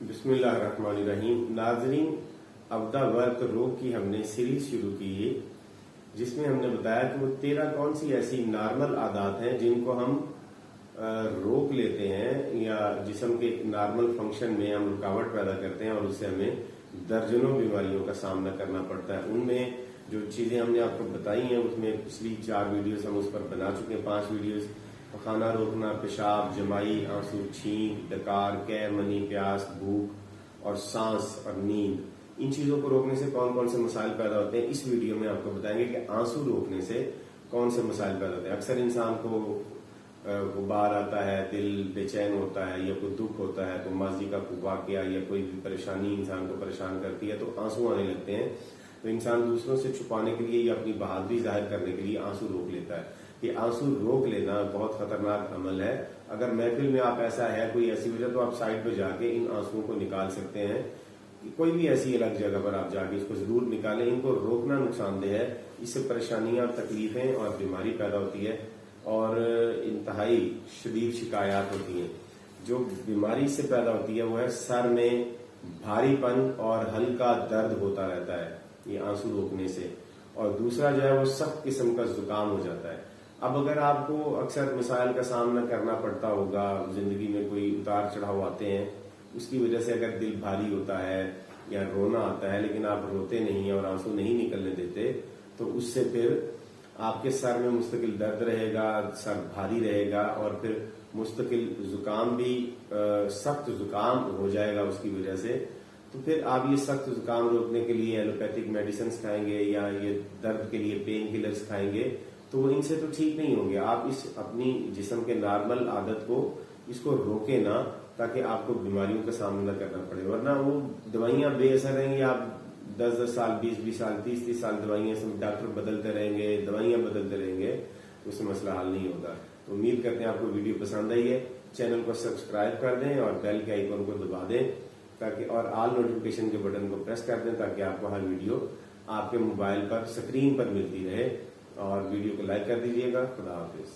बिस्मिल्लाहिर्रहमानिर्रहीम। नाजरीन, अब्दा वर्क रोग की हमने सीरीज शुरू की है जिसमें हमने बताया कि वो 13 कौन सी ऐसी नॉर्मल आदत हैं जिनको हम रोक लेते हैं या जिस्म के नॉर्मल फंक्शन में हम रुकावट पैदा करते हैं और उससे हमें दर्जनों बीमारियों का सामना करना पड़ता है। उनमें जो चीजें हमने आपको बताई हैं उसमें पिछली 4 वीडियोस हम उस पर बना चुके हैं, 5 वीडियोस। खाना रोकना, पेशाब, जमाई, आंसू, छींक, डकार, कै, मनी, प्यास, भूख और सांस और नींद, इन चीजों को रोकने से कौन कौन से मसाइल पैदा होते हैं इस वीडियो में आपको बताएंगे कि आंसू रोकने से कौन से मसाइल पैदा होते हैं। अक्सर इंसान को गुबार आता है, दिल बेचैन होता है या कोई दुख होता है तो माजी का कोई वाकया या कोई भी परेशानी इंसान को परेशान करती है तो आंसू आने लगते हैं। तो इंसान दूसरों से छुपाने के लिए या अपनी बहादुरी जाहिर करने के लिए आंसू रोक लेता है। ये आंसू रोक लेना बहुत खतरनाक अमल है। अगर महफिल में आप ऐसा है कोई ऐसी वजह तो आप साइड पे जाके इन आंसुओं को निकाल सकते हैं। कोई भी ऐसी अलग जगह पर आप जाके इसको जरूर निकालें। इनको रोकना नुकसानदेह है, इससे परेशानियां, तकलीफें और बीमारी पैदा होती है और इंतहाई शदीद शिकायत होती है। जो बीमारी इससे पैदा होती है वो है सर में भारीपन और हल्का दर्द होता रहता है ये आंसू रोकने से, और दूसरा जो है वो सख्त किस्म का जुकाम हो जाता है। अब अगर आपको अक्सर मसाइल का सामना करना पड़ता होगा, जिंदगी में कोई उतार चढ़ाव आते हैं, उसकी वजह से अगर दिल भारी होता है या रोना आता है लेकिन आप रोते नहीं और आंसू नहीं निकलने देते तो उससे फिर आपके सर में मुस्तकिल दर्द रहेगा, सर भारी रहेगा और फिर मुस्तकिल जुकाम भी सख्त जुकाम हो जाएगा उसकी वजह से। तो फिर आप ये सख्त जुकाम रोकने के लिए एलोपैथिक मेडिसिन खाएंगे या ये दर्द के लिए पेन किलर्स खाएंगे तो इनसे तो ठीक नहीं होंगे। आप इस अपनी जिस्म के नॉर्मल आदत को इसको रोके ना ताकि आपको बीमारियों का सामना करना पड़े, वरना वो दवाइयां बेअसर रहेंगी। आप 10-10 साल, 20-20 साल, 30-30 साल दवाइयां, डॉक्टर बदलते रहेंगे, दवाइयां बदलते रहेंगे, उससे मसला हल नहीं होगा। तो उम्मीद करते हैं आपको वीडियो पसंद आई है। चैनल को सब्सक्राइब कर दें और बेल के आइकन को दबा दें ताकि और ऑल नोटिफिकेशन के बटन को प्रेस कर दें ताकि आपको हर वीडियो आपके मोबाइल पर स्क्रीन पर मिलती रहे। और वीडियो को लाइक कर दीजिएगा। खुदा हाफिज।